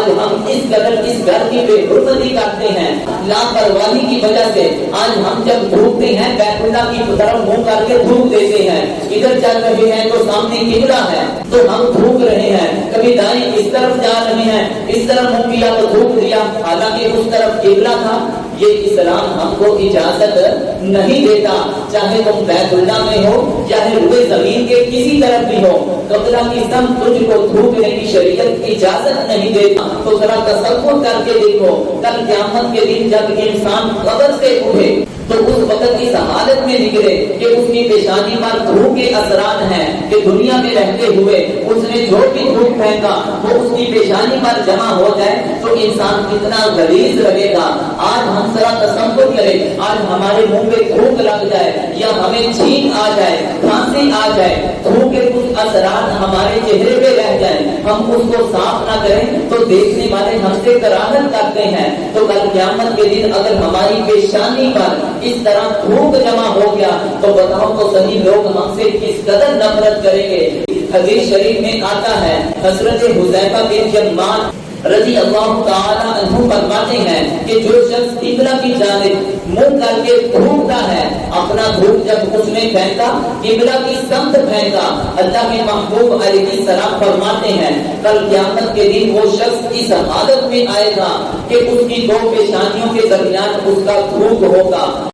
آج ہم اس قدر اس گھر کی بے حرمتی کرتے ہیں، لاپرواہی کی وجہ سے آج ہم جب تھوکتے ہیں بیت اللہ کی طرف منہ کر کے تھوک دیتے ہیں، ادھر چل رہے ہیں تو سامنے قبلہ ہے تو ہم تھوک رہے ہیں، کبھی دائیں اس طرف جا رہے ہیں اس طرف منہ کیا تو تھوک دیا، حالانکہ اس طرف قبلہ تھا۔ یہ اسلام ہم کو اجازت نہیں دیتا، چاہے تم بیت اللہ میں ہو چاہے روئے زمین کے کسی طرف بھی ہو، قبلہ کی سمت تجھ کو تھوکنے کی شریعت اجازت نہیں دیتا۔ تو ذرا تصور کر کے دیکھو کل قیامت کے دن جب انسان قبر سے اٹھے تو اس وقت اس حالت میں نکلے کہ اس کی پیشانی پر تھوک کے اثرات ہیں کہ دنیا میں رہتے ہوئے اس نے جو بھی تھوک پھینکا وہ اس کی پیشانی پر جمع ہو جائے تو انسان کتنا غلیظ لگے گا۔ آج ہم ذرا تصور کریں، آج ہمارے منہ پہ تھوک لگ جائے یا ہمیں چھینک آ جائے، کھانسی آ جائے، تھوک کے کچھ اثرات ہمارے چہرے پہ رہ جائیں، ہم اس کو صاف نہ کریں تو دیکھنے والے ہم سے کراہت کرتے ہیں۔ تو کل قیامت کے دن اگر ہماری پیشانی پر اس طرح تھوک جمع ہو گیا تو بتاؤ تو صحیح لوگ ہم سے کس قدر نفرت کریں گے۔ حدیث شریف میں آتا ہے، حضرت حذیفہ بن یمان رضی اللہ تعالی عنہ فرماتے ہیں کہ جو شخص قبلہ کی جانب منہ کر کے تھوکتا ہے، اپنا تھوک جب اس نے پھینکا قبلہ کی سمت پھینکا، اللہ کے محبوب علیہ السلام فرماتے ہیں کل قیامت کے دن وہ شخص اس حالت میں آئے گا کہ اس کی دو پیشانیوں کے درمیان اس کا تھوک ہوگا۔